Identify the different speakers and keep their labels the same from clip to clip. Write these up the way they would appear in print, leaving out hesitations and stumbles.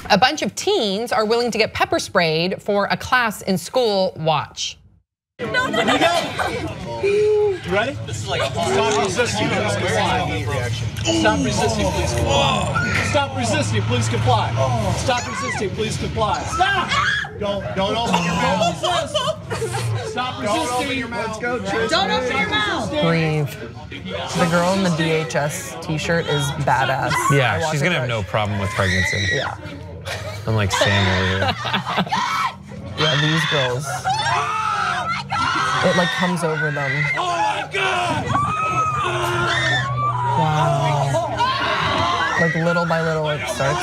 Speaker 1: A bunch of teens are willing to get pepper sprayed for a class in school. Watch.
Speaker 2: No. You ready? This is like stop resisting, please comply. Stop resisting, please comply. Stop resisting, please comply. Stop resisting, please comply. Stop! Don't resist. Stop resisting. Let's go, Tristan. Don't open your mouth.
Speaker 3: Breathe. The girl in the DHS t-shirt is badass.
Speaker 4: Yeah, she's gonna have no problem with pregnancy.
Speaker 3: Yeah.
Speaker 4: Unlike Sam over here.
Speaker 3: Yeah, these girls. It like comes over them.
Speaker 2: Oh my God!
Speaker 3: Wow. Like little by little it starts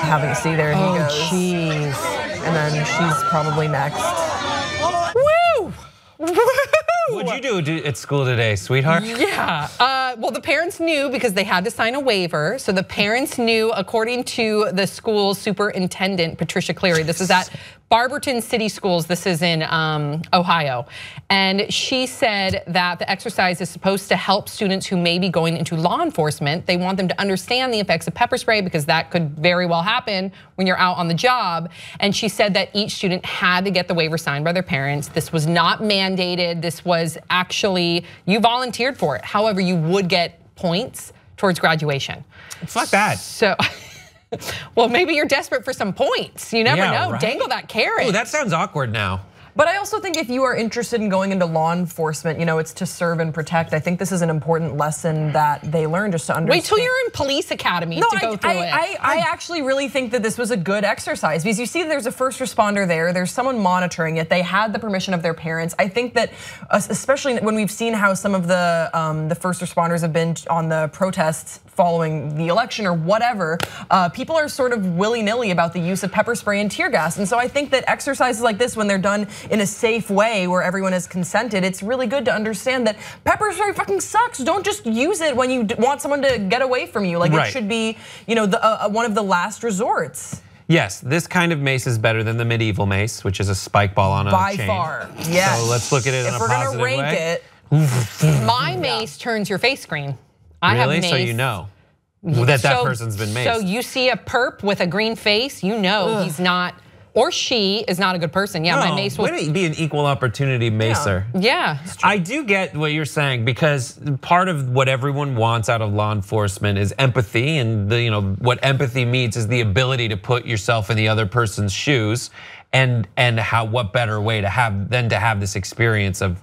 Speaker 3: having, see there he goes.
Speaker 1: Jeez.
Speaker 3: And then she's probably next.
Speaker 1: Woo!
Speaker 4: What'd you do at school today, sweetheart?
Speaker 1: Yeah, well, the parents knew because they had to sign a waiver. So the parents knew, according to the school superintendent, Patricia Cleary. This is at Barberton City Schools. This is in Ohio. And she said that the exercise is supposed to help students who may be going into law enforcement. They want them to understand the effects of pepper spray because that could very well happen when you're out on the job. And she said that each student had to get the waiver signed by their parents. This was not mandated. This was actually, you volunteered for it. However, you would get points towards graduation.
Speaker 4: Fuck that.
Speaker 1: So, well, maybe you're desperate for some points. You never know.
Speaker 4: Right?
Speaker 1: Dangle that carrot.
Speaker 4: Oh, that sounds awkward now.
Speaker 3: But I also think if you are interested in going into law enforcement, it's to serve and protect. I think this is an important lesson that they learn just to understand.
Speaker 1: Wait till you're in police academy to go through it.
Speaker 3: I actually really think that this was a good exercise because you see there's a first responder there, there's someone monitoring it, they had the permission of their parents. I think that especially when we've seen how some of the first responders have been on the protests following the election or whatever, people are sort of willy-nilly about the use of pepper spray and tear gas. And so I think that exercises like this, when they're done in a safe way where everyone has consented, it's really good to understand that pepper spray fucking sucks. Don't just use it when you want someone to get away from you. Like, it should be, one of the last resorts.
Speaker 4: Yes, this kind of mace is better than the medieval mace, which is a spike ball on a chain.
Speaker 3: By far, yes.
Speaker 4: So let's look at it in a positive way.
Speaker 3: If we're gonna rank it.
Speaker 1: My mace turns your face green. I have mace.
Speaker 4: So you know that person's been maced.
Speaker 1: So you see a perp with a green face, you know he's not, or she is not a good person. Yeah, my mace will
Speaker 4: be an equal opportunity macer.
Speaker 1: Yeah.
Speaker 4: I do get what you're saying because part of what everyone wants out of law enforcement is empathy, and what empathy means is the ability to put yourself in the other person's shoes, and what better way to have this experience of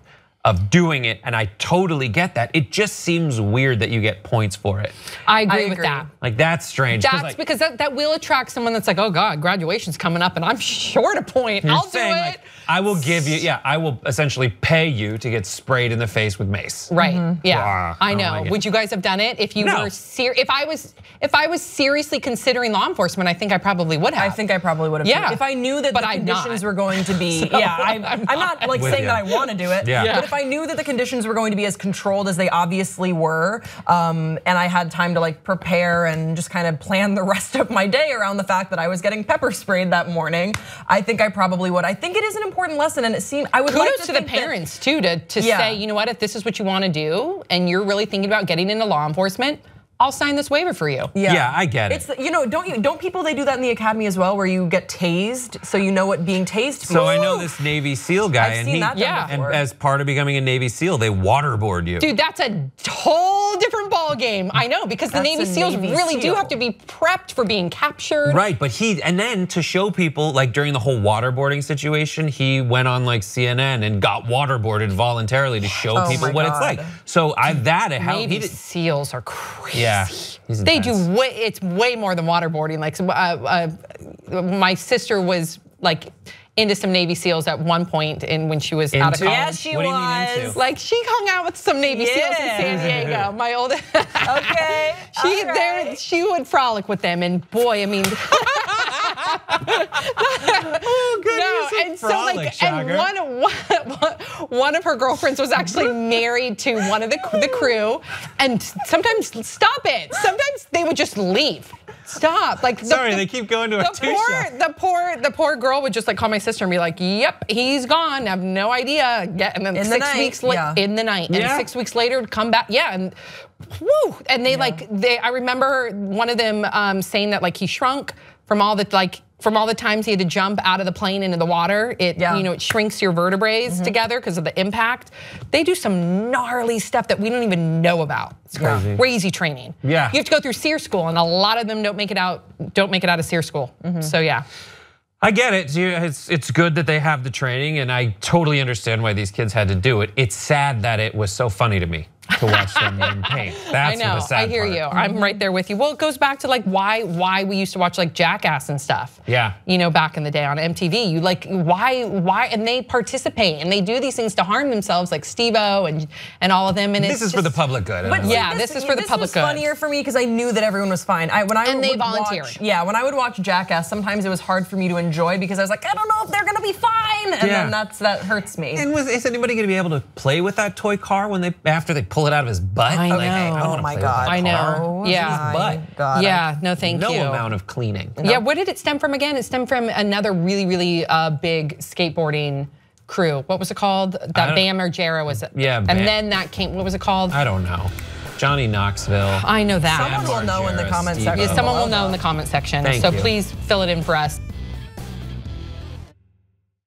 Speaker 4: doing it, and I totally get that. It just seems weird that you get points for it.
Speaker 1: I agree with that.
Speaker 4: Like, that's strange.
Speaker 1: That's because that will attract someone that's like, oh God, graduation's coming up and I'm short a point. I'll do it.
Speaker 4: Like, I will give you, I will essentially pay you to get sprayed in the face with mace.
Speaker 1: Right, yeah, I know. Would you guys have done it if you were if I was seriously considering law enforcement? I think I probably would have.
Speaker 3: I think I probably would have.
Speaker 1: Yeah,
Speaker 3: if I knew that the conditions were going to be. I'm not like saying that I want to do it. But if I knew that the conditions were going to be as controlled as they obviously were, and I had time to like prepare and just kind of plan the rest of my day around the fact that I was getting pepper sprayed that morning, I think I probably would. I think it is an important lesson, and it seemed I would
Speaker 1: kudos
Speaker 3: like to
Speaker 1: the parents too to say, you know what, if this is what you want to do and you're really thinking about getting into law enforcement, I'll sign this waiver for you.
Speaker 4: Yeah, I get it.
Speaker 3: It's don't people they do that in the academy as well, where you get tased so you know what being tased feels?
Speaker 4: So I know this Navy SEAL guy,
Speaker 3: I've seen that done before.
Speaker 4: And as part of becoming a Navy SEAL, they waterboard you.
Speaker 1: Dude, that's a whole different ball game. I know, because the Navy SEAls really do have to be prepped for being captured.
Speaker 4: Right, but and then to show people, like during the whole waterboarding situation, he went on like CNN and got waterboarded voluntarily to show people what it's like. So
Speaker 1: Navy SEAls are crazy.
Speaker 4: Yeah,
Speaker 1: they do it's way more than waterboarding. Like my sister was like into some Navy SEALs at one point when she was out of college.
Speaker 3: Yeah, she was.
Speaker 1: Like she hung out with some Navy SEAls in San Diego. My old
Speaker 3: okay.
Speaker 1: She would frolic with them, and boy, I mean.
Speaker 4: Oh goodness!
Speaker 1: No, and frolic, so like, and one of her girlfriends was actually married to one of the crew, and sometimes they would just leave. Stop. Like
Speaker 4: Sorry, they keep going to a
Speaker 1: the poor girl would just like call my sister and be like, "Yep, he's gone. I have no idea." Yeah, and then
Speaker 3: in
Speaker 1: 6 weeks later, in the night, and 6 weeks later, come back. Yeah, and woo, and they I remember one of them saying that like he shrunk from all the times he had to jump out of the plane into the water. It shrinks your vertebrae together because of the impact. They do some gnarly stuff that we don't even know about. It's crazy training.
Speaker 4: Yeah,
Speaker 1: you have to go through SEER school, and a lot of them don't make it out of SEER school. So yeah.
Speaker 4: I get it. It's good that they have the training, and I totally understand why these kids had to do it. It's sad that it was so funny to me to watch them in pain. That's the sad part.
Speaker 1: I hear you. I'm right there with you. Well, it goes back to like why we used to watch like Jackass and stuff.
Speaker 4: Yeah.
Speaker 1: Back in the day on MTV. You like why and they participate and they do these things to harm themselves, like Steve-O and all of them. And
Speaker 4: this is for the public good.
Speaker 1: But yeah, this is for the public good.
Speaker 3: This was funnier for me because I knew that everyone was fine.
Speaker 1: And they volunteered.
Speaker 3: When I would watch Jackass, sometimes it was hard for me to enjoy because I was like, I don't know if they're gonna be fine, and then that hurts me.
Speaker 4: And is anybody gonna be able to play with that toy car after they pull it out of his butt?
Speaker 1: I know.
Speaker 3: Oh my God.
Speaker 1: I know. Yeah.
Speaker 4: Butt.
Speaker 1: Yeah. No, thank you.
Speaker 4: No amount of cleaning.
Speaker 1: Yeah. What did it stem from again? It stemmed from another really big skateboarding crew. What was it called? That Bam Margera was it?
Speaker 4: Yeah.
Speaker 1: And then that came. What was it called?
Speaker 4: I don't know. Johnny Knoxville.
Speaker 1: I know that.
Speaker 3: Someone will know in the comment section.
Speaker 1: Yeah, someone will know in the comment section. So please fill it in for us.